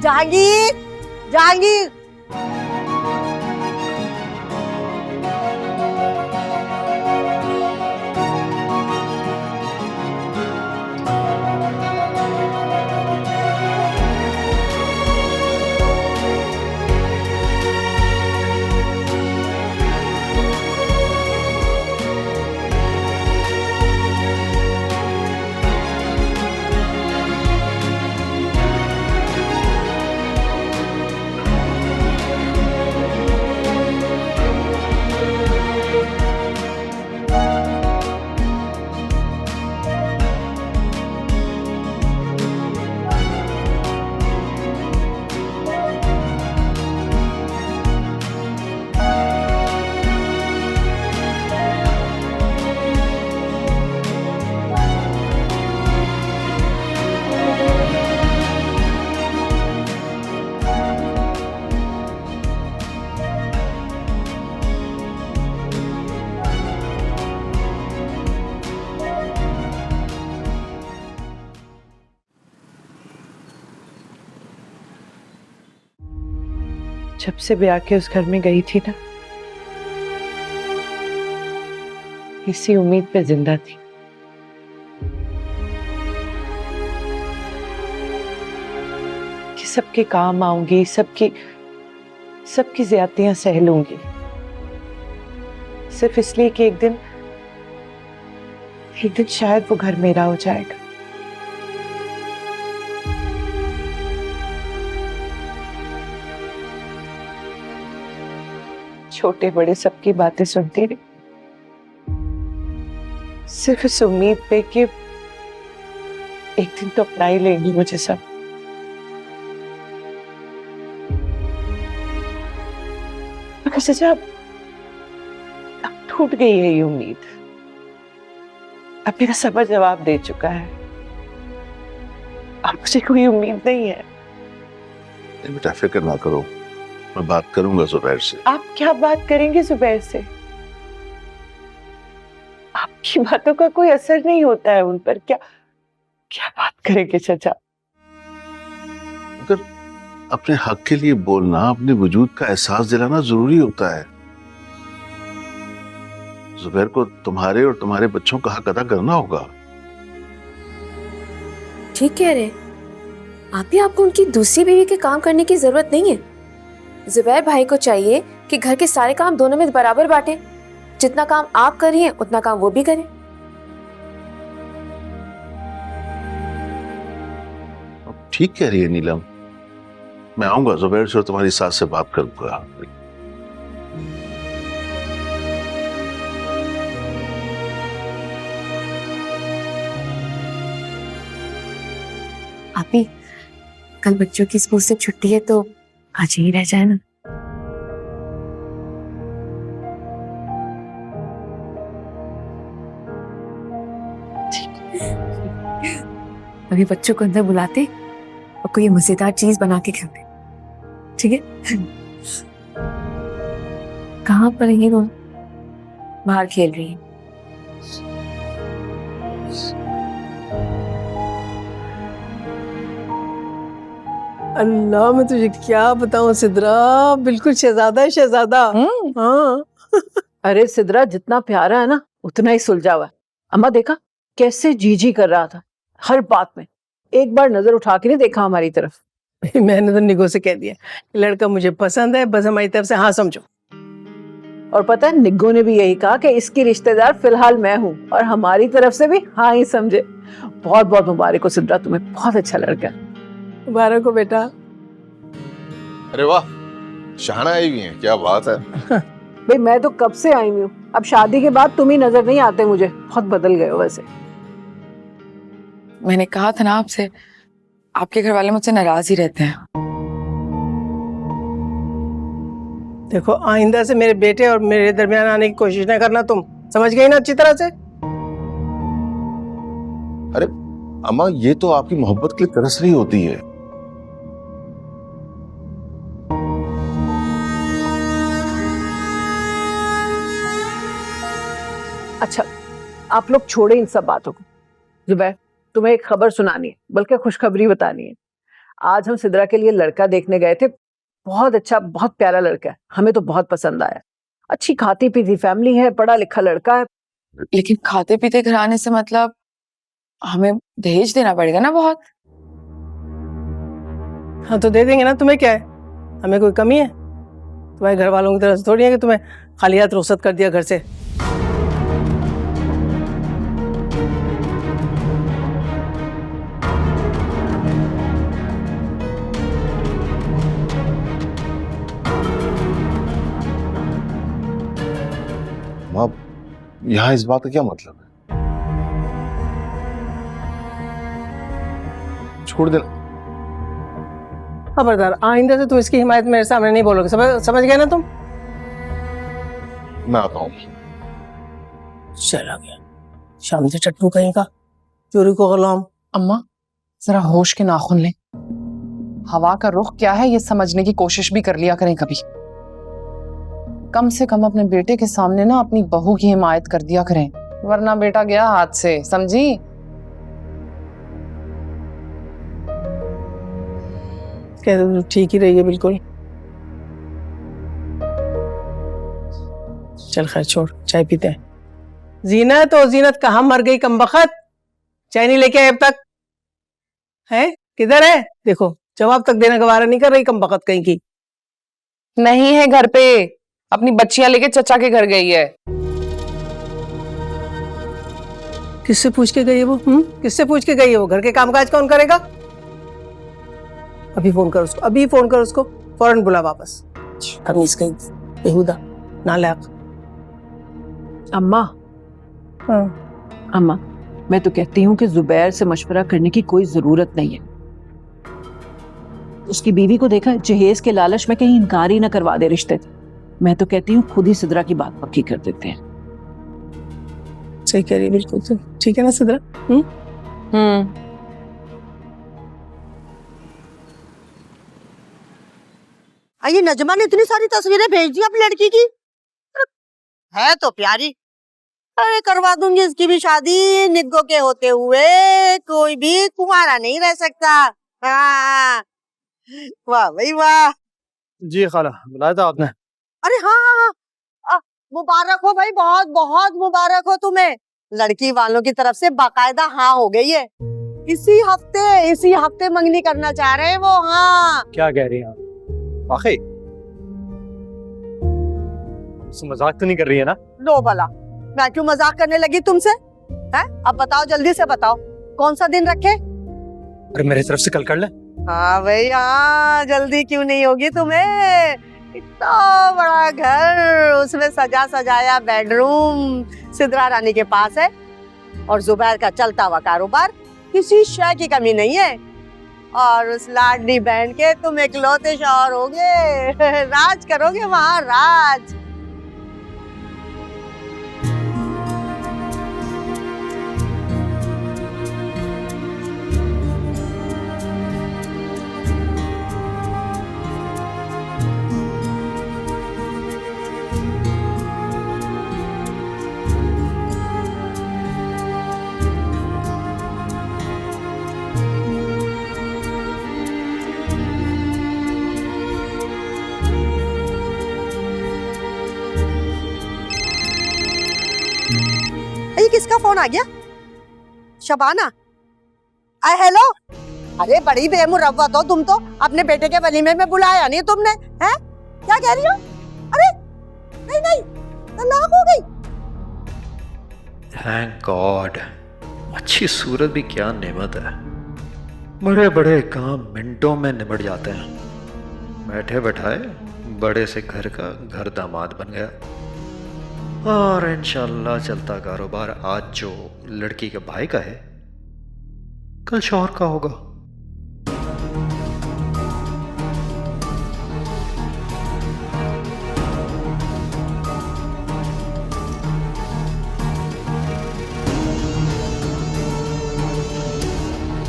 जहांगीर, जहांगीर। जब से ब्याह के उस घर में गई थी ना, इसी उम्मीद पे जिंदा थी कि सबके काम आऊंगी, सबकी ज्यादतियां सह लूंगी, सिर्फ इसलिए कि एक दिन शायद वो घर मेरा हो जाएगा। छोटे बड़े सबकी बातें सुनती रही, सिर्फ इस उम्मीद पे कि एक दिन तो अपना ही लेंगी मुझे सब। मगर चाचा अब टूट गई है ये उम्मीद। अब मेरा सबर जवाब दे चुका है, अब मुझे कोई उम्मीद नहीं है। बेटा फिक्र ना करो, मैं बात करूंगा जुबैर से। आप क्या बात करेंगे जुबैर से? आपकी बातों का कोई असर नहीं होता है उन पर। क्या क्या बात करेंगे चाचा? अगर अपने हक के लिए बोलना, अपने वजूद का एहसास दिलाना जरूरी होता है। जुबैर को तुम्हारे और तुम्हारे बच्चों का हक अदा करना होगा। ठीक कह रहे, आप ही आपको उनकी दूसरी बीवी के काम करने की जरूरत नहीं है। जुबैर भाई को चाहिए कि घर के सारे काम दोनों में बराबर बांटे। जितना काम आप कर रही हैं उतना काम वो भी करें। ठीक कह रही है नीलम, मैं आऊंगा जुबैर से और तुम्हारी सास से बात करूंगा। आप ही कल बच्चों की स्कूल से छुट्टी है तो आज ही रह जाए ना। अभी बच्चों को अंदर बुलाते और कोई मजेदार चीज बना के खिलाते, ठीक है? कहाँ पर है वो? बाहर खेल रही है। अल्लाह, मैं तुझे क्या बताऊं सिद्रा, बिल्कुल शहजादा है, शहजादा। हाँ। अरे सिद्रा जितना प्यारा है ना उतना ही सुलझा हुआ है। अम्मा देखा कैसे जी कर रहा था हर बात में, एक बार नजर उठा के नहीं देखा हमारी तरफ। मैंने तो निगो से कह दिया लड़का मुझे पसंद है, बस हमारी तरफ से हाँ समझो। और पता है निग्गो ने भी यही कहा कि इसकी रिश्तेदार फिलहाल मैं हूँ और हमारी तरफ से भी हाँ ही समझे। बहुत बहुत मुबारक हो सिद्रा, तुम्हें बहुत अच्छा लड़का है। मुबारक हो बेटा। अरे वाह, शाहना आई हुई हैं, क्या बात है। भाई मैं तो कब से आई हूँ, अब शादी के बाद तुम ही नजर नहीं आते मुझे, बहुत बदल गए हो वैसे। मैंने कहा था ना आपसे, आपके घर वाले मुझसे नाराज ही रहते हैं। देखो आइंदा से मेरे बेटे और मेरे दरमियान आने की कोशिश ना करना, तुम समझ गई ना अच्छी तरह से? अरे अम्मा, ये तो आपकी मोहब्बत के लिए तरस रही होती है। अच्छा आप लोग छोड़े इन सब बातों को। जुबैर तुम्हें एक खबर सुनानी है, बल्कि खुशखबरी बतानी है। आज हम सिद्रा के लिए लड़का देखने गए थे, बहुत अच्छा, बहुत प्यारा लड़का है, हमें तो बहुत पसंद आया। अच्छी खाती पीती फैमिली है, पढ़ा लिखा लड़का है। लेकिन खाते पीते घर आने से मतलब हमें दहेज देना पड़ेगा ना बहुत। हाँ तो दे देंगे ना, तुम्हें क्या है, हमें कोई कमी है? तुम्हारे घर वालों की तरफ से थोड़ी है कि तुम्हें खाली हाथ रुखसत कर दिया घर से। माँ, यहाँ इस बात का क्या मतलब है? छोड़ देना। खबरदार, आइंदा से तुम इसकी हिमायत मेरे सामने नहीं बोलोगे, समझ गए ना तुम? मैं आता हूँ। चला गया शाम से चट्टू कहीं का, चोरी को गुलाम। अम्मा जरा होश के नाखून लें, हवा का रुख क्या है ये समझने की कोशिश भी कर लिया करें कभी। कम से कम अपने बेटे के सामने ना अपनी बहू की हिमायत कर दिया करें, वरना बेटा गया हाथ से, समझी? कहते तो ठीक ही रही है बिल्कुल। चल खैर छोड़, चाय पीते हैं। जीनत, और जीनत कहाँ मर गई कमबख्त? चाय नहीं लेके आए अब तक? है किधर है? देखो जवाब तक देना गवारा नहीं कर रही कमबख्त कहीं की। नहीं है घर पे, अपनी बच्चियां लेके चचा के घर गई है। किससे पूछ के गई है वो? किससे पूछ के गई है वो? घर के कामकाज कौन करेगा? अभी फोन कर उसको, अभी फोन कर उसको, फौरन बुला वापस। तमीज कहीं बेहुदा नालायक। अम्मा, हाँ अम्मा मैं तो कहती हूँ कि जुबैर से मशवरा करने की कोई जरूरत नहीं है। उसकी बीवी को देखा, जहेज के लालच में कहीं इनकार ही ना करवा दे रिश्ते। मैं तो कहती हूँ खुद ही सिद्रा की बात पक्की कर देते हैं। सही कह रही है बिल्कुल, ठीक है ना सिद्रा? ये नजमा ने इतनी सारी तस्वीरें भेज दी अपनी लड़की की, है तो प्यारी। अरे करवा दूंगी इसकी भी शादी, निग्गो के होते हुए कोई भी कुंवारा नहीं रह सकता। हाँ। वाह भाई वाह। जी खाला, बुलाया था आपने? अरे हाँ हाँ हाँ, मुबारक हो भाई, बहुत बहुत मुबारक हो तुम्हें। लड़की वालों की तरफ से बाकायदा हाँ हो गई है। इसी हफ्ते मंगनी करना चाह रहे हैं वो। हाँ क्या कह रही हैं आप? वाकई मजाक तो नहीं कर रही है ना? लो भला, मैं क्यों मजाक करने लगी तुमसे? हैं? अब बताओ, जल्दी से बताओ, कौन सा दिन रखे? अरे मेरे तरफ से कल कर ले। हाँ भाई हाँ, जल्दी क्यों नहीं होगी तुम्हें? इतना बड़ा घर, उसमें सजा सजाया बेडरूम सिद्रा रानी के पास है, और जुबैर का चलता हुआ कारोबार, किसी शय की कमी नहीं है। और उस लाडली बहन के तुम इकलौते शौहर होगे, राज करोगे वहाँ, राज। किसका फोन आ गया? शबाना? हेलो। अरे बड़ी बेमुरव्वत हो तुम तो, अपने बेटे के वलीमे में बुलाया नहीं तुमने, हैं? क्या कह रही हो? अरे नहीं नहीं, तलाक हो गई। थैंक गॉड, अच्छी सूरत भी क्या नेमत है। बड़े बड़े काम मिनटों में निबट जाते हैं, बैठे बैठाए बड़े से घर का घर दामाद बन गया। और इंशाल्लाह चलता कारोबार आज जो लड़की के भाई का है, कल शौहर का होगा।